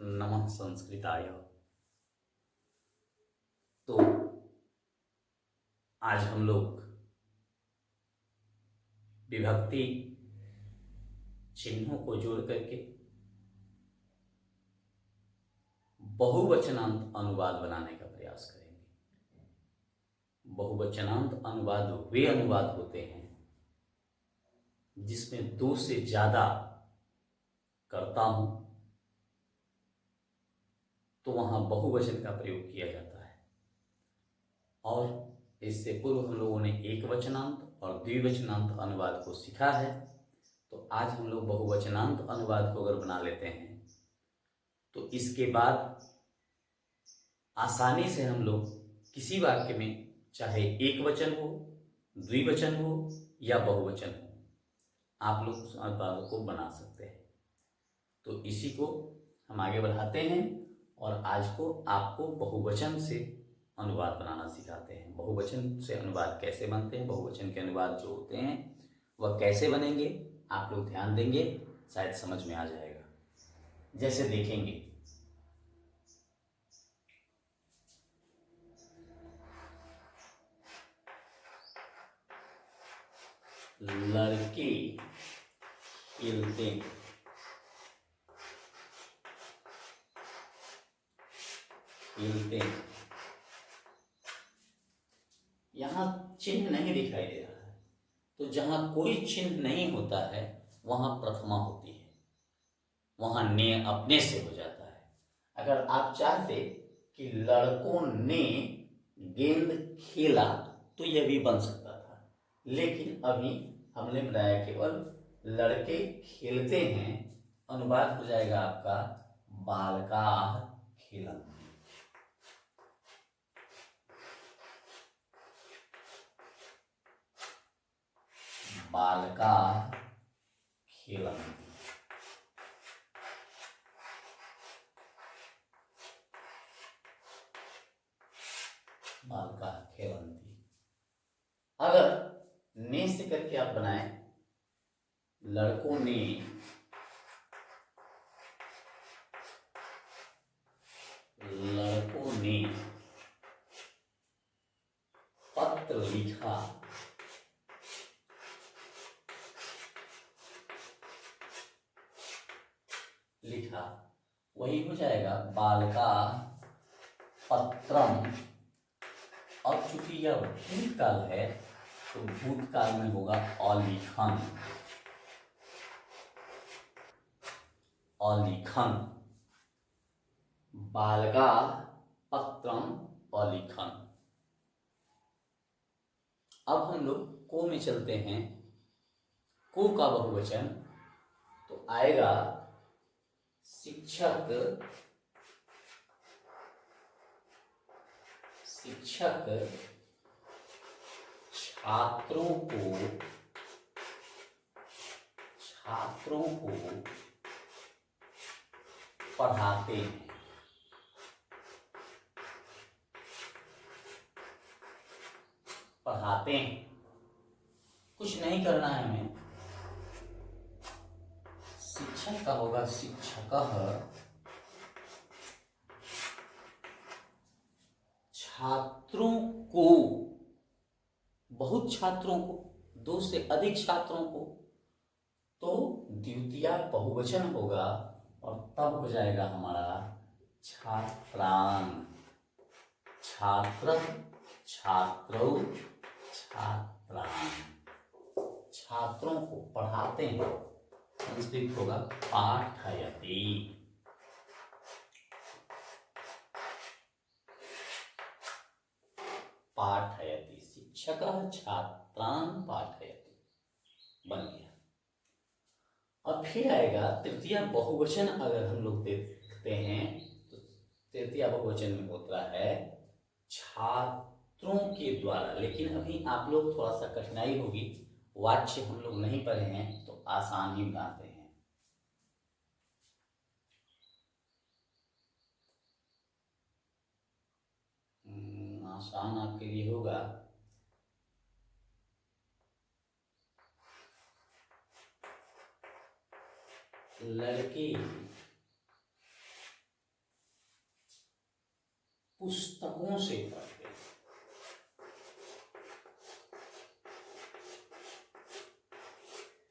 नमः संस्कृताय। तो आज हम लोग विभक्ति चिन्हों को जोड़ करके बहुवचनांत अनुवाद बनाने का प्रयास करेंगे। बहुवचनांत अनुवाद वे अनुवाद होते हैं जिसमें दो से ज्यादा करता हूं तो वहां बहुवचन का प्रयोग किया जाता है। और इससे पूर्व हम लोगों ने एक वचनांत और द्विवचनांत अनुवाद को सीखा है। तो आज हम लोग बहुवचनांत अनुवाद को अगर बना लेते हैं तो इसके बाद आसानी से हम लोग किसी वाक्य में चाहे एक वचन हो, द्विवचन हो या बहुवचन हो, आप लोग उस अनुवाद को बना सकते हैं। तो इसी को हम आगे बढ़ाते हैं और आज को आपको बहुवचन से अनुवाद बनाना सिखाते हैं। बहुवचन से अनुवाद कैसे बनते हैं, बहुवचन के अनुवाद जो होते हैं वह कैसे बनेंगे, आप लोग ध्यान देंगे, शायद समझ में आ जाएगा। जैसे देखेंगे, लड़के खेलते हैं, यहां चिन्ह नहीं दिखाई दे रहा है, तो जहां कोई चिन्ह नहीं होता है वहां प्रथमा होती है, वहां ने अपने से हो जाता है। अगर आप चाहते कि लड़कों ने गेंद खेला तो यह भी बन सकता था, लेकिन अभी हमने बनाया केवल लड़के खेलते हैं। अनुवाद हो जाएगा आपका बालकाः खेलन्ति। बालकाः खेलन्ति। बालकाः खेलन्ति। अगर ने से करके आप बनाए लड़कों ने पत्र लिखा, वही हो जाएगा बालकाः पत्रम। अब चूंकि यह भूतकाल है तो भूतकाल में होगा अलिखन। बालकाः पत्रम अलिखन। अब हम लोग को में चलते हैं। को का बहुवचन तो आएगा शिक्षक छात्रों को पढ़ाते हैं। कुछ नहीं करना है हमें, शिक्षक का होगा शिक्षकः छात्रों को, बहुत छात्रों को, दो से अधिक छात्रों को, तो द्वितीय बहुवचन होगा और तब हो जाएगा हमारा छात्रान। छात्र छात्रौ छात्रान। छात्रों को पढ़ाते हैं, संस्कृत होगा पाठयति। शिक्षकः छात्रान् पाठयति, बन गया। अब फिर आएगा तृतीय बहुवचन। अगर हम लोग देखते हैं तो तृतीय बहुवचन में होता है छात्रों के द्वारा, लेकिन अभी आप लोग थोड़ा सा कठिनाई होगी, वाच्य हम लोग नहीं पढ़े हैं तो आसान ही बनाते हैं। आसान आपके लिए होगा। लड़के पुस्तकों से पढ़ते हैं।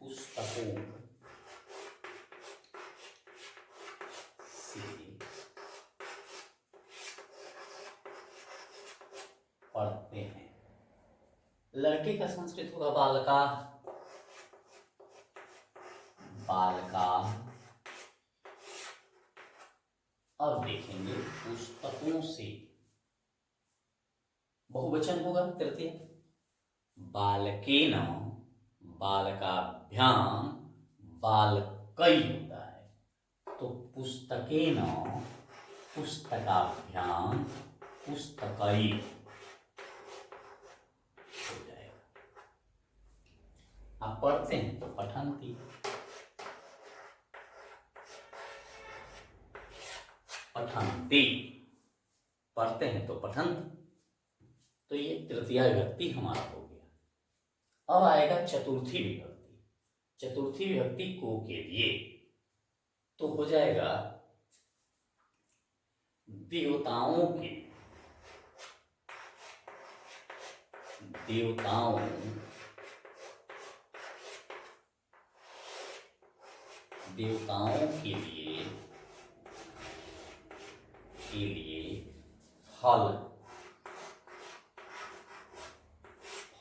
पुस्तकों से पढ़ते हैं। लड़के का संस्कृत होगा बालका, बालका। अब देखेंगे पुस्तकों से, बहुवचन होगा तृतीय, बालकेन, बालकाभ्याम, बालकै होता है, तो पुस्तकेन, पुस्तकाभ्याम, पुस्तकै हो जाएगा। आप पढ़ते हैं तो पठन्ति, पठन्ति, पढ़ते हैं तो पठन्ति। तो ये तृतीया विभक्ति हमारा हो गया। अब आएगा चतुर्थी विभक्ति। चतुर्थी विभक्ति को के लिए तो हो जाएगा देवताओं के, देवताओं, देवताओं के लिए फल,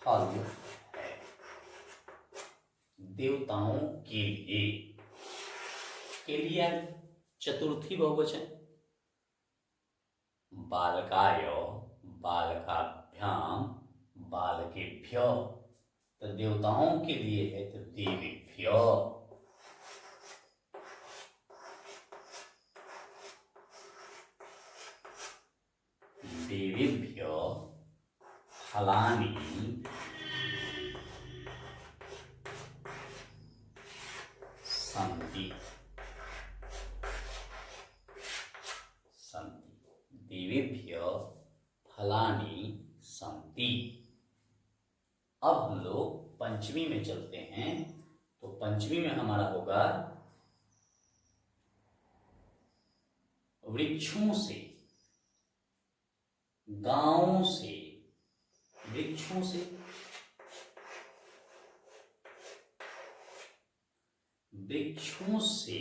फल है। देवताओं के लिए चतुर्थी बहुवचन, बालकाय, बालकाभ्याम, बालकेभ्य। तो देवताओं के लिए है तो देवेभ्य, देवेभ्य फलानि सन्ति, देवेभ्य फलानि सन्ति। अब हम लोग पंचमी में चलते हैं। तो पंचमी में हमारा होगा वृक्षों से, गांवों से, वृक्षों से, वृक्षों से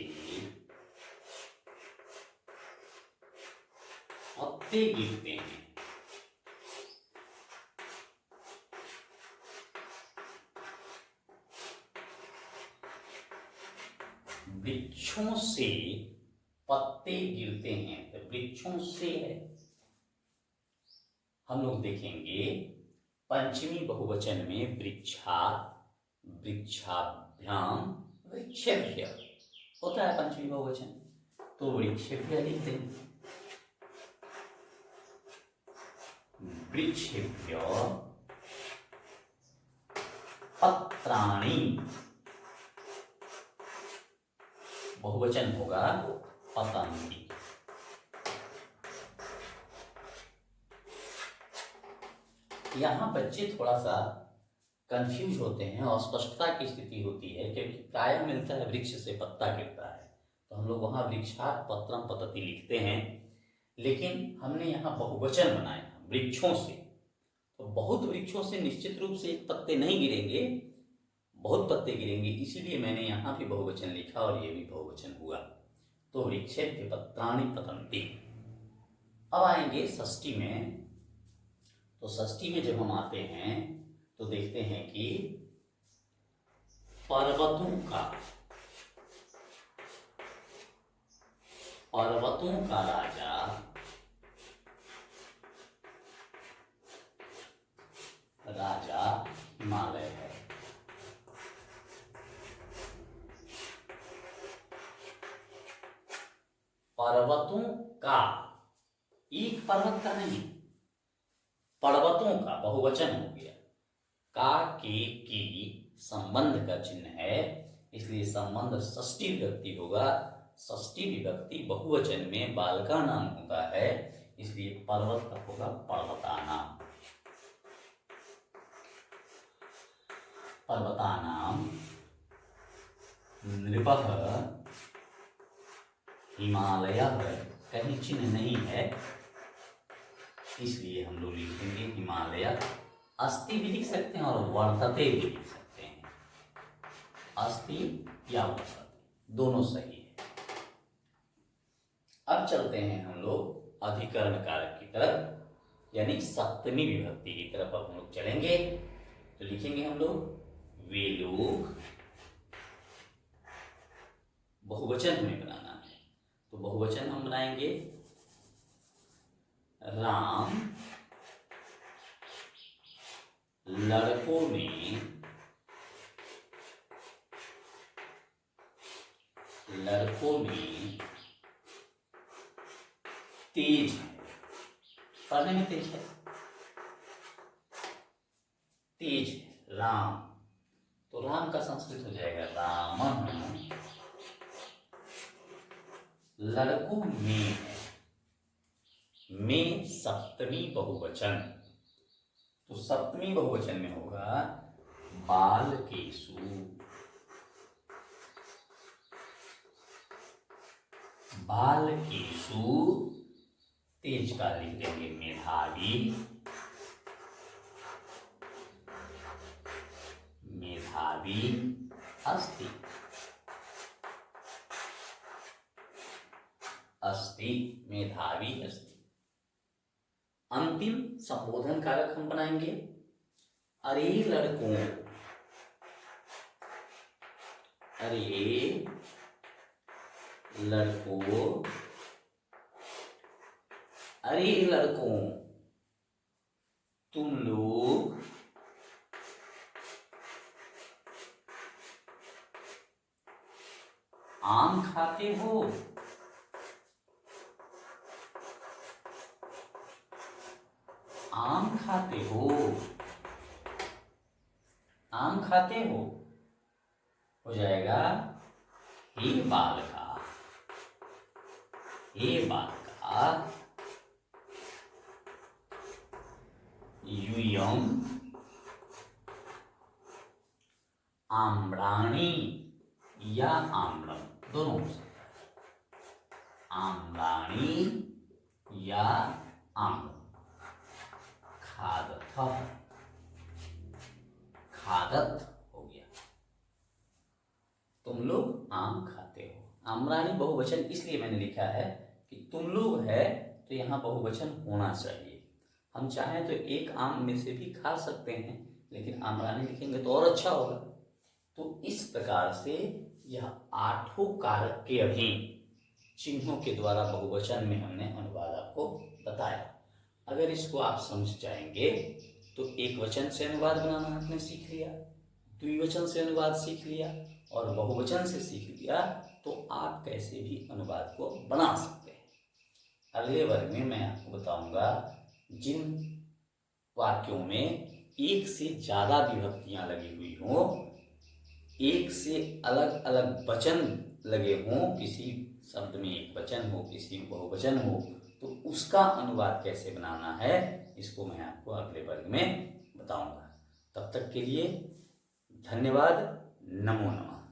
पत्ते गिरते हैं। वृक्षों से पत्ते गिरते हैं, तो वृक्षों से है। हम लोग देखेंगे पंचमी बहुवचन में वृक्षा, वृक्षाभ्याम, वृक्षेभ्य होता है पंचमी बहुवचन, तो वृक्षेभ्य लिख देंगे। वृक्षेभ्य पत्राणि, बहुवचन होगा पतन्ति। यहाँ बच्चे थोड़ा सा कंफ्यूज होते हैं, अस्पष्टता की स्थिति होती है, क्योंकि प्रायः मिलता है वृक्ष से पत्ता गिरता है, तो हम लोग वहाँ वृक्षात् पत्रम पतति लिखते हैं, लेकिन हमने यहाँ बहुवचन बनाया वृक्षों से। तो बहुत वृक्षों से निश्चित रूप से एक पत्ते नहीं गिरेंगे, बहुत पत्ते गिरेंगे, इसीलिए मैंने यहाँ भी बहुवचन लिखा और ये भी बहुवचन हुआ। तो वृक्षेभ्य पत्राणि पतन्ति। अब आएंगे षष्ठी में। तो षष्ठी में जब हम आते हैं तो देखते हैं कि पर्वतों का, पर्वतों का राजा राजा हिमालय है। पर्वतों का, एक पर्वत का नहीं, पर्वतों का बहुवचन हो गया। का के की संबंध का चिन्ह है, इसलिए संबंध षष्ठी विभक्ति होगा। षष्ठी विभक्ति बहुवचन में बालका नाम होता है, इसलिए पर्वत का होगा पर्वतानाम। पर्वतानाम नृपः हिमालयः, कहीं चिन्ह नहीं है, इसलिए हम लोग लिखेंगे हिमालय। अस्ति भी लिख सकते हैं और वर्तते भी लिख सकते हैं। अस्ति या वर्तते दोनों सही है। अब चलते हैं हम लोग अधिकरण कारक की तरफ, यानी सप्तमी विभक्ति की तरफ अब हम लोग चलेंगे। तो लिखेंगे हम लोग वे लोग, बहुवचन हमें बनाना है। तो बहुवचन हम बनाएंगे राम लड़कों में तेज है। पढ़ने में तेज है, तेज है राम। तो राम का संस्कृत हो जाएगा रामः। लड़कों में है, में सप्तमी बहुवचन, तो सप्तमी बहुवचन में होगा बालकेषु। बालकेषु तेज का लिख देंगे मेधावी। मेधावी अस्ति। अस्ति मेधावी अस्ति। अंतिम संबोधन कारक हम बनाएंगे अरे लड़कों। अरे लड़कों, अरे लड़कों तुम लोग आम खाते हो। आम खाते हो, आम खाते हो जाएगा हे बालका। हे बालका यूयम आम्राणी या आम्रम दोनों हो सकता है। आम्राणी या आम्रम। खादतः, खादत हो गया। तुम लोग आम खाते हो। आम्राणी बहुवचन इसलिए मैंने लिखा है कि तुम लोग है तो यहाँ बहुवचन होना चाहिए। हम चाहें तो एक आम में से भी खा सकते हैं, लेकिन आम्राणी लिखेंगे तो और अच्छा होगा। तो इस प्रकार से यह 8 कारक के अधीन चिन्हों के द्वारा बहुवचन में हमने अनुवाद आपको बताया। अगर इसको आप समझ जाएंगे तो एक वचन से अनुवाद बनाना आपने सीख लिया, द्विवचन से अनुवाद सीख लिया और बहुवचन से सीख लिया, तो आप कैसे भी अनुवाद को बना सकते हैं। अगले वर्ग में मैं आपको बताऊंगा जिन वाक्यों में एक से ज्यादा विभक्तियां लगी हुई हों, एक से अलग अलग वचन लगे हों, किसी शब्द में एक वचन हो, किसी में बहुवचन हो, तो उसका अनुवाद कैसे बनाना है, इसको मैं आपको अगले वर्ग में बताऊंगा। तब तक के लिए धन्यवाद। नमो नमः।